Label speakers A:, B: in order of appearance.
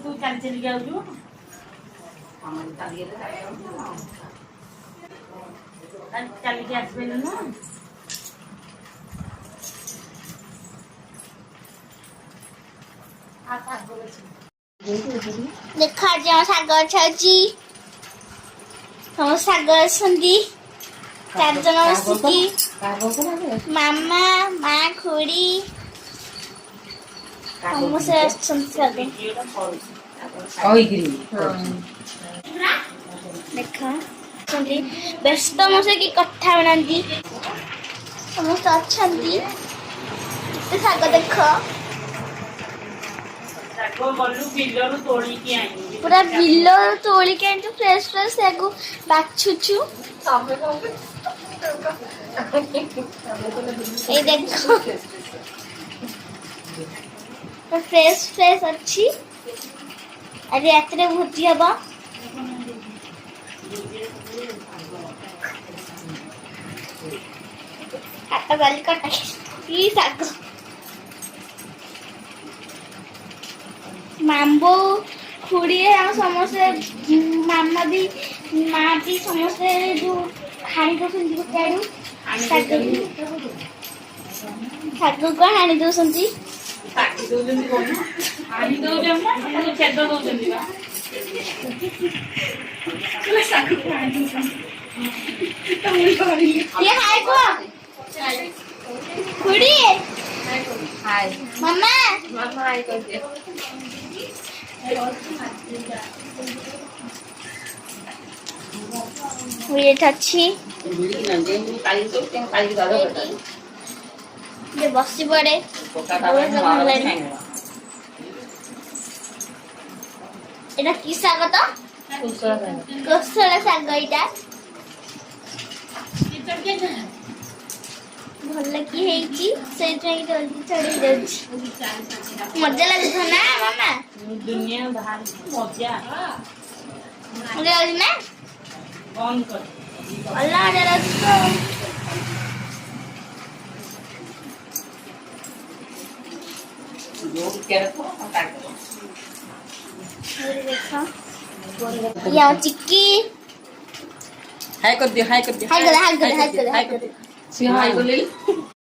A: तू चल चली जाऊ चल के आसबे ना
B: देखा जो सागर छजी हम सागर संदी चार जन बसिकी मामा माँ खुड़ी हम से संसागे देखा संदी व्यस्त मुसे की कथा बनांती समस्त अच्छंती कितने सागर देखो पूरा बिल तोड़ी के फ्रेश फ्रेश एगो बाछुछु ए देखो फ्रेश फ्रेश अच्छी अरे रात्रे भोजी हबा काटा गाली काटा ई साग माम्बो खुड़ी हम समस्ते मामा भी माँ भी समस्ते जो हाणी दौरान गोटाड़ू शाग को हाणी दौरान हाय को खुड़ी हाय मामा मामा हाय कर दे वेट अच्छी ये बसी पड़े এটা কি শাক তো কোসলা শাক এটা ଭଲ କି ହେଇଛି ସେଇଥିପାଇଁ ଜଲ୍ଦି ଚଢେଇ ଯାଉଛି ମଜା ଲାଗୁଥିବ ନା ମାମା
A: दुनिया बाहर मजा
B: ମଜା ଲାଗୁଛି ନା
A: ऑन कर
B: ଅଲଗା ମଜା ଲାଗୁଛି ତ देखो ये चिक्की
A: हाय कर दियो हाय कर दियो
B: हाय कर सी हाय कर
A: हाय कर